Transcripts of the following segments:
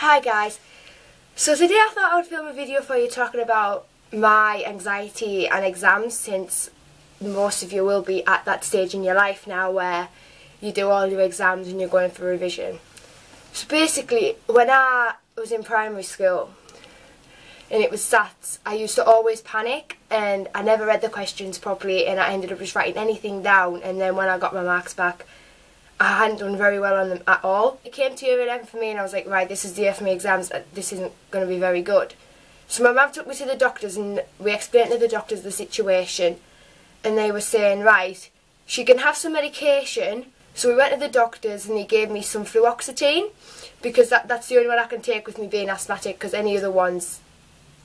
Hi guys, so today I thought I would film a video for you talking about my anxiety and exams, since most of you will be at that stage in your life now where you do all your exams and you're going for revision. So basically, when I was in primary school and it was SATs, I used to always panic and I never read the questions properly and I ended up just writing anything down, and then when I got my marks back I hadn't done very well on them at all. It came to irrelevant for me and I was like, right, this is the year for my exams, this isn't going to be very good. So my mum took me to the doctors and we explained to the doctors the situation, and they were saying, right, she can have some medication. So we went to the doctors and they gave me some fluoxetine, because that's the only one I can take with me being asthmatic, because any other ones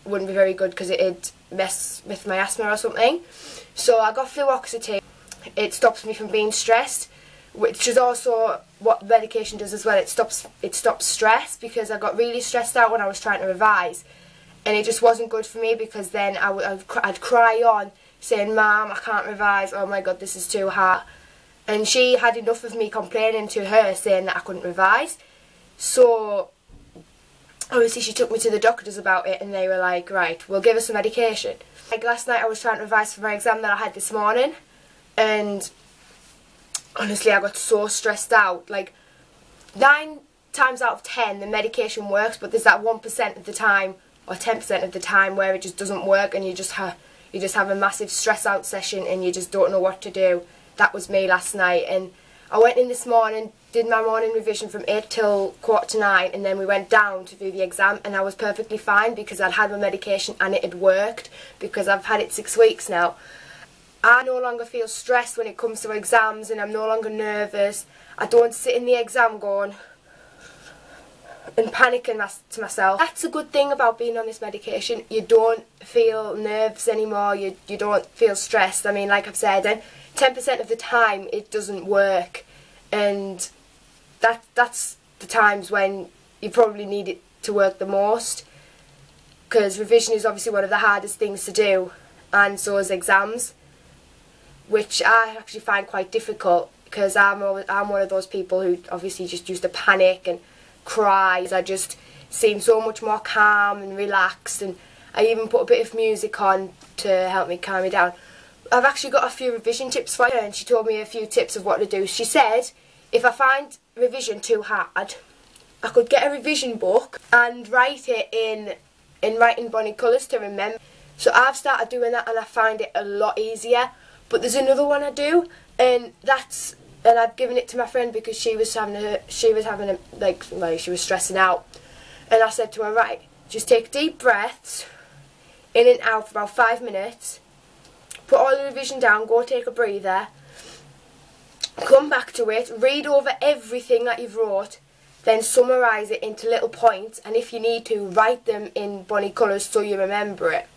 wouldn't be very good because it'd mess with my asthma or something. So I got fluoxetine. It stops me from being stressed, which is also what medication does as well. It stops stress, because I got really stressed out when I was trying to revise, and it just wasn't good for me, because then I'd cry on saying, "Mum, I can't revise, oh my god, this is too hard." And she had enough of me complaining to her saying that I couldn't revise. So obviously she took me to the doctors about it and they were like, right, we'll give her some medication. Like last night I was trying to revise for my exam that I had this morning, and honestly, I got so stressed out. Like 9 times out of 10 the medication works, but there's that 1% of the time or 10% of the time where it just doesn't work, and you just have a massive stress out session and you just don't know what to do. That was me last night, and I went in this morning, did my morning revision from 8 till 8:45, and then we went down to do the exam, and I was perfectly fine because I'd had my medication and it had worked, because I've had it 6 weeks now. I no longer feel stressed when it comes to exams, and I'm no longer nervous. I don't sit in the exam going and panicking to myself. That's a good thing about being on this medication. You don't feel nerves anymore, you don't feel stressed. I mean, like I've said, 10% of the time it doesn't work, and that's the times when you probably need it to work the most, because revision is obviously one of the hardest things to do, and so is exams, which I actually find quite difficult, because I'm one of those people who obviously just used to panic and cry. I just seem so much more calm and relaxed, and I even put a bit of music on to help me calm me down. I've actually got a few revision tips for her, and she told me a few tips of what to do. She said if I find revision too hard, I could get a revision book and write it in writing bunny colours to remember. So I've started doing that and I find it a lot easier. But there's another one I do, and I'd given it to my friend because she was stressing out, and I said to her, right, just take deep breaths in and out for about 5 minutes, put all the revision down, go take a breather, come back to it, read over everything that you've wrote, then summarise it into little points, and if you need to, write them in bunny colours so you remember it.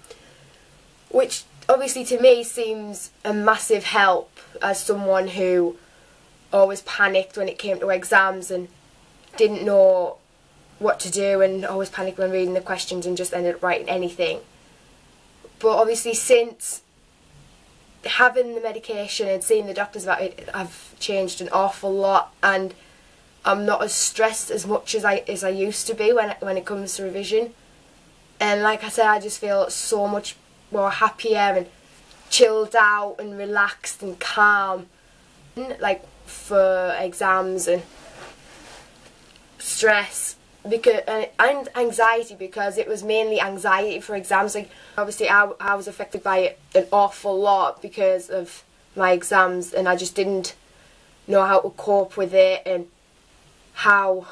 Which obviously to me seems a massive help, as someone who always panicked when it came to exams and didn't know what to do, and always panicked when reading the questions and just ended up writing anything. But obviously since having the medication and seeing the doctors about it, I've changed an awful lot, and I'm not as stressed as much as I used to be when it comes to revision. And like I said, I just feel so much more happier and chilled out and relaxed and calm, like for exams and stress and anxiety, because it was mainly anxiety for exams. Like obviously I was affected by it an awful lot because of my exams, and I just didn't know how to cope with it and how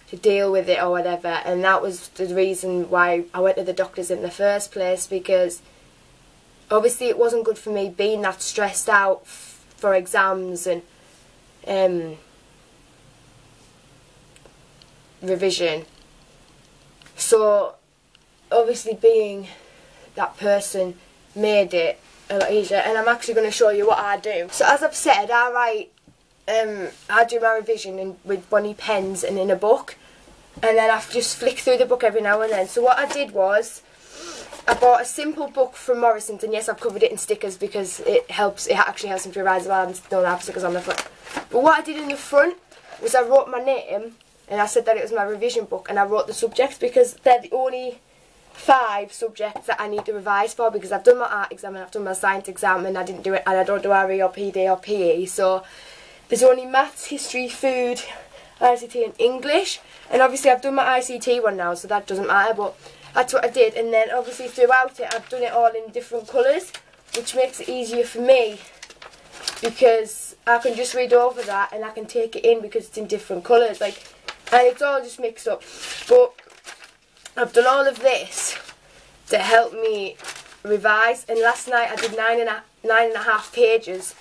to deal with it or whatever, and that was the reason why I went to the doctors in the first place, because obviously it wasn't good for me being that stressed out for exams and revision. So obviously being that person made it a lot easier, and I'm actually going to show you what I do. So as I've said, I do my revision with bunny pens and in a book, and then I just flick through the book every now and then. So what I did was I bought a simple book from Morrison's, and yes, I've covered it in stickers because it actually helps me to revise as well, and don't have stickers on the front. But what I did in the front was I wrote my name and I said that it was my revision book, and I wrote the subjects because they're the only 5 subjects that I need to revise for, because I've done my art exam and I've done my science exam and I didn't do it, and I don't do RE or PD or PE, so there's only maths, history, food, ICT and English, and obviously I've done my ICT one now, so that doesn't matter, but that's what I did. And then obviously throughout it I've done it all in different colours, which makes it easier for me because I can just read over that and I can take it in because it's in different colours, like, and it's all just mixed up. But I've done all of this to help me revise, and last night I did 9.5 pages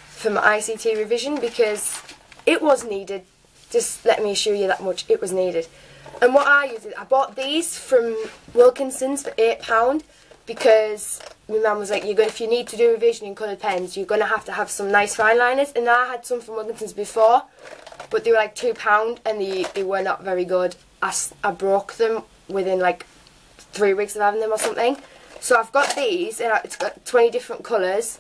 for my ICT revision because it was needed. Just let me assure you that much, it was needed. And what I used, I bought these from Wilkinson's for £8 because my mum was like, if you need to do revision in coloured pens, you're going to have some nice fine liners. And I had some from Wilkinson's before, but they were like £2 and they were not very good. I broke them within like 3 weeks of having them or something. So I've got these, and it's got 20 different colours,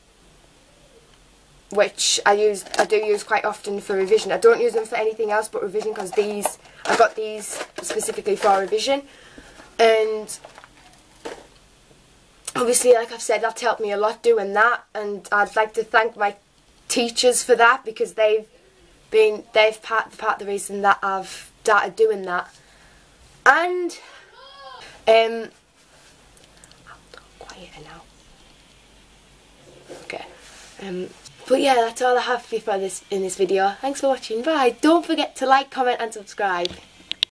which I do use quite often for revision. I don't use them for anything else but revision, because I got these specifically for revision. And obviously, like I've said, that's helped me a lot doing that, and I'd like to thank my teachers for that, because they've part of the reason that I've started doing that. And I'll talk quieter now. Okay. But yeah, that's all I have for you in this video. Thanks for watching. Bye. Don't forget to like, comment and subscribe.